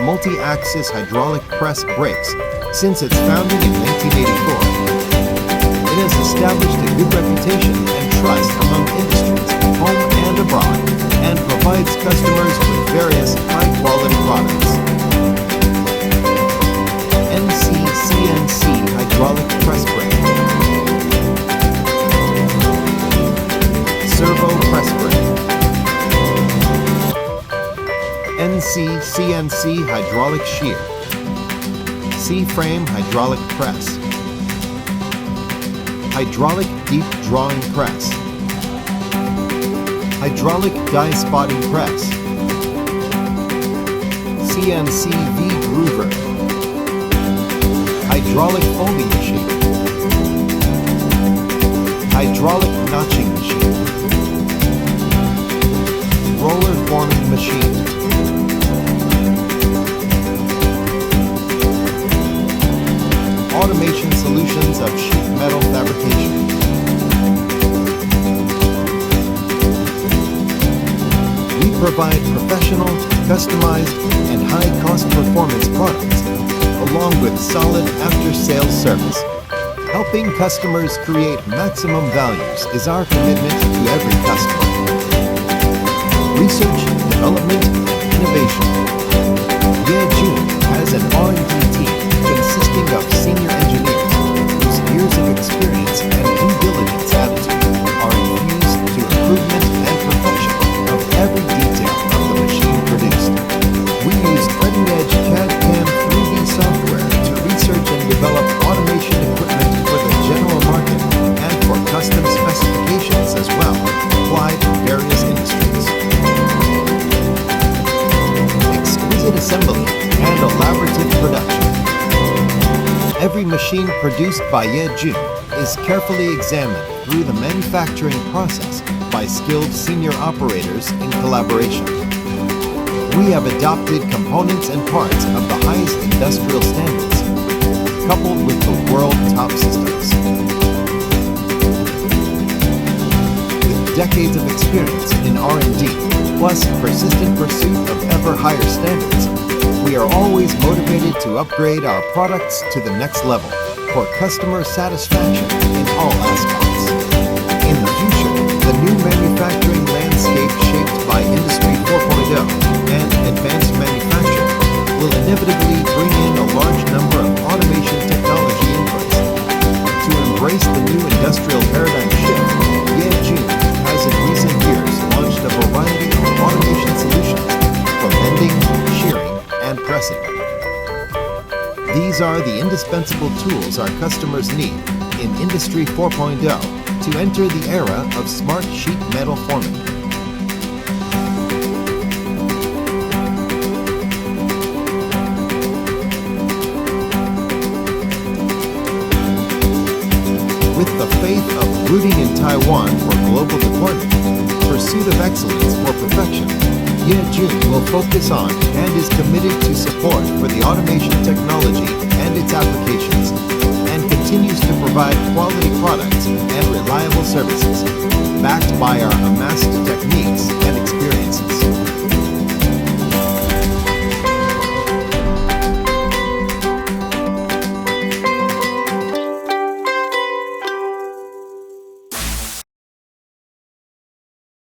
multi-axis hydraulic press brakes since its founding in 1984. It has established a good reputation and trust among industries, home and abroad, and provides customers with various high-quality products. CNC Hydraulic Press Brake, Servo Press Brake, CNC Hydraulic Shear, C-Frame Hydraulic Press, Hydraulic Deep Drawing Press, Hydraulic Die Spotting Press, CNC V Groover, Hydraulic Folding Machine, Hydraulic Notching Machine, Roller Forming Machine, Automation Solutions of Sheet Metal Fabrication. We provide professional, customized, and high-cost performance products, along with solid after-sales service. Helping customers create maximum values is our commitment to every customer. Research, development, and innovation. Chiun has an R&D team consisting of senior engineers whose years of experience and due diligence attitude are infused to improvement and perfection of every detail of the machine produced. We use cutting-edge CAD/CAM 3D software to research and develop automation equipment for the general market and for custom specifications as well, applied in various industries. Exquisite assembly and elaborative production. Every machine produced by Chiun is carefully examined through the manufacturing process by skilled senior operators in collaboration. We have adopted components and parts of the highest industrial standards, coupled with the world top systems. With decades of experience in R&D, plus persistent pursuit of ever higher standards, we are always motivated to upgrade our products to the next level for customer satisfaction in all aspects. In the future, the new manufacturing landscape shaped by Industry 4.0 and advanced manufacturing will inevitably bring in a large number of automation technology inputs. To embrace the new industrial paradigm shift, Chiun has in recent years launched a variety of automation solutions for bending, shearing, and pressing. These are the indispensable tools our customers need in Industry 4.0 to enter the era of smart sheet metal forming. With the faith of rooting in Taiwan for global deployment, pursuit of excellence for perfection, Chiun will focus on and is committed to support for the automation technology and its applications, and continues to provide quality products and reliable services, backed by our amassed techniques and experience.